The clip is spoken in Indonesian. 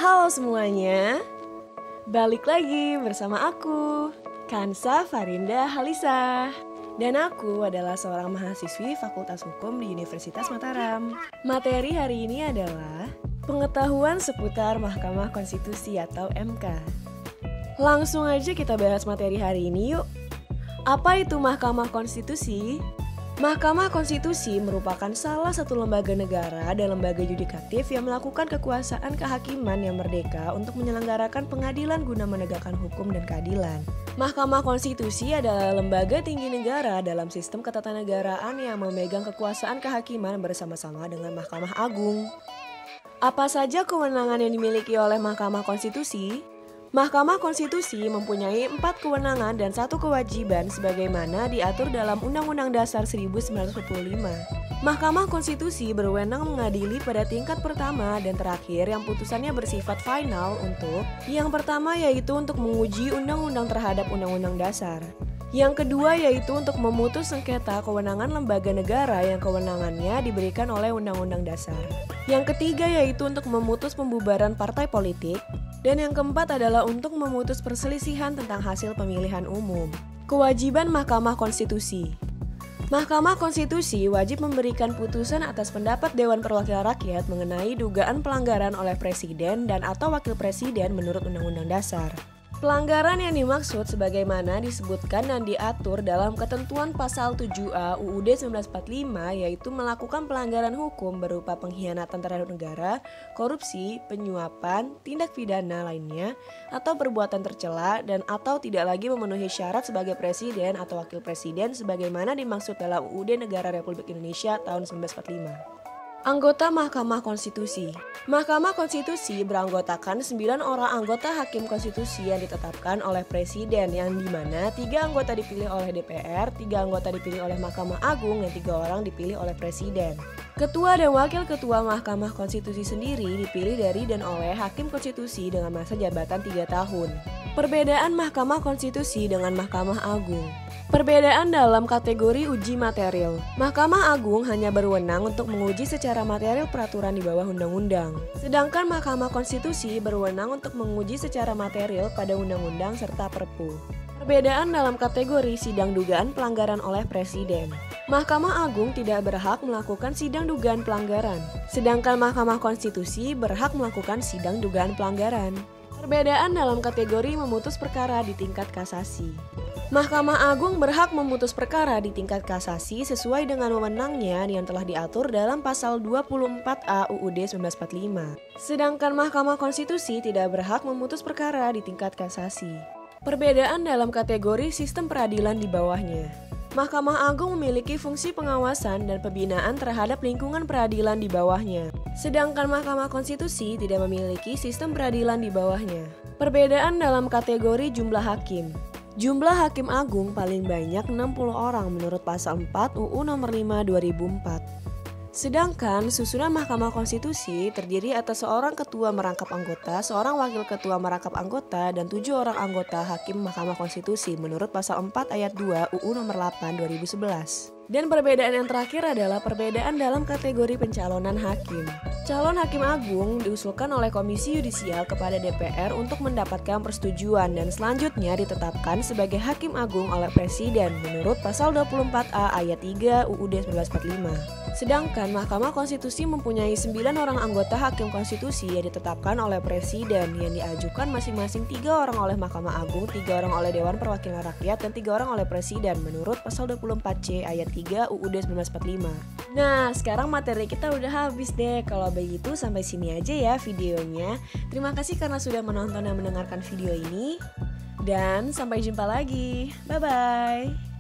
Halo semuanya, balik lagi bersama aku, Kansa Farinda Halisa. Dan aku adalah seorang mahasiswi Fakultas Hukum di Universitas Mataram. Materi hari ini adalah pengetahuan seputar Mahkamah Konstitusi atau MK. Langsung aja kita bahas materi hari ini yuk. Apa itu Mahkamah Konstitusi? Mahkamah Konstitusi merupakan salah satu lembaga negara dan lembaga yudikatif yang melakukan kekuasaan kehakiman yang merdeka untuk menyelenggarakan pengadilan guna menegakkan hukum dan keadilan. Mahkamah Konstitusi adalah lembaga tinggi negara dalam sistem ketatanegaraan yang memegang kekuasaan kehakiman bersama-sama dengan Mahkamah Agung. Apa saja kewenangan yang dimiliki oleh Mahkamah Konstitusi? Mahkamah Konstitusi mempunyai 4 kewenangan dan 1 kewajiban sebagaimana diatur dalam Undang-Undang Dasar 1945. Mahkamah Konstitusi berwenang mengadili pada tingkat pertama dan terakhir yang putusannya bersifat final untuk yang pertama yaitu untuk menguji undang-undang terhadap Undang-Undang Dasar. Yang kedua yaitu untuk memutus sengketa kewenangan lembaga negara yang kewenangannya diberikan oleh Undang-Undang Dasar. Yang ketiga yaitu untuk memutus pembubaran partai politik. Dan yang keempat adalah untuk memutus perselisihan tentang hasil pemilihan umum. Kewajiban Mahkamah Konstitusi. Mahkamah Konstitusi wajib memberikan putusan atas pendapat Dewan Perwakilan Rakyat mengenai dugaan pelanggaran oleh Presiden dan atau Wakil Presiden menurut Undang-Undang Dasar. Pelanggaran yang dimaksud sebagaimana disebutkan dan diatur dalam ketentuan pasal 7A UUD 1945 yaitu melakukan pelanggaran hukum berupa pengkhianatan terhadap negara, korupsi, penyuapan, tindak pidana lainnya, atau perbuatan tercela dan atau tidak lagi memenuhi syarat sebagai presiden atau wakil presiden sebagaimana dimaksud dalam UUD Negara Republik Indonesia tahun 1945. Anggota Mahkamah Konstitusi. Mahkamah Konstitusi beranggotakan 9 orang anggota hakim konstitusi yang ditetapkan oleh Presiden yang dimana 3 anggota dipilih oleh DPR, 3 anggota dipilih oleh Mahkamah Agung, dan 3 orang dipilih oleh Presiden. Ketua dan Wakil Ketua Mahkamah Konstitusi sendiri dipilih dari dan oleh Hakim Konstitusi dengan masa jabatan 3 tahun. Perbedaan Mahkamah Konstitusi dengan Mahkamah Agung. Perbedaan dalam kategori uji material. Mahkamah Agung hanya berwenang untuk menguji secara material peraturan di bawah undang-undang. Sedangkan Mahkamah Konstitusi berwenang untuk menguji secara material pada undang-undang serta perpu. Perbedaan dalam kategori sidang dugaan pelanggaran oleh Presiden. Mahkamah Agung tidak berhak melakukan sidang dugaan pelanggaran, sedangkan Mahkamah Konstitusi berhak melakukan sidang dugaan pelanggaran. Perbedaan dalam kategori memutus perkara di tingkat kasasi. Mahkamah Agung berhak memutus perkara di tingkat kasasi sesuai dengan wewenangnya yang telah diatur dalam pasal 24A UUD 1945. Sedangkan Mahkamah Konstitusi tidak berhak memutus perkara di tingkat kasasi. Perbedaan dalam kategori sistem peradilan di bawahnya. Mahkamah Agung memiliki fungsi pengawasan dan pembinaan terhadap lingkungan peradilan di bawahnya. Sedangkan Mahkamah Konstitusi tidak memiliki sistem peradilan di bawahnya. Perbedaan dalam kategori jumlah hakim. Jumlah hakim agung paling banyak 60 orang menurut pasal 4 UU nomor 5 2004. Sedangkan susunan Mahkamah Konstitusi terdiri atas seorang ketua merangkap anggota, seorang wakil ketua merangkap anggota, dan 7 orang anggota hakim Mahkamah Konstitusi menurut pasal 4 ayat 2 UU nomor 8 2011. Dan perbedaan yang terakhir adalah perbedaan dalam kategori pencalonan hakim. Calon hakim agung diusulkan oleh Komisi Yudisial kepada DPR untuk mendapatkan persetujuan dan selanjutnya ditetapkan sebagai hakim agung oleh Presiden menurut pasal 24A ayat 3 UUD 1945. Sedangkan Mahkamah Konstitusi mempunyai 9 orang anggota hakim konstitusi yang ditetapkan oleh Presiden yang diajukan masing-masing 3 orang oleh Mahkamah Agung, 3 orang oleh Dewan Perwakilan Rakyat, dan 3 orang oleh Presiden menurut pasal 24C ayat 3 UUD 1945. Nah, sekarang materi kita udah habis deh. Kalau begitu sampai sini aja ya videonya. Terima kasih karena sudah menonton dan mendengarkan video ini. Dan sampai jumpa lagi. Bye-bye.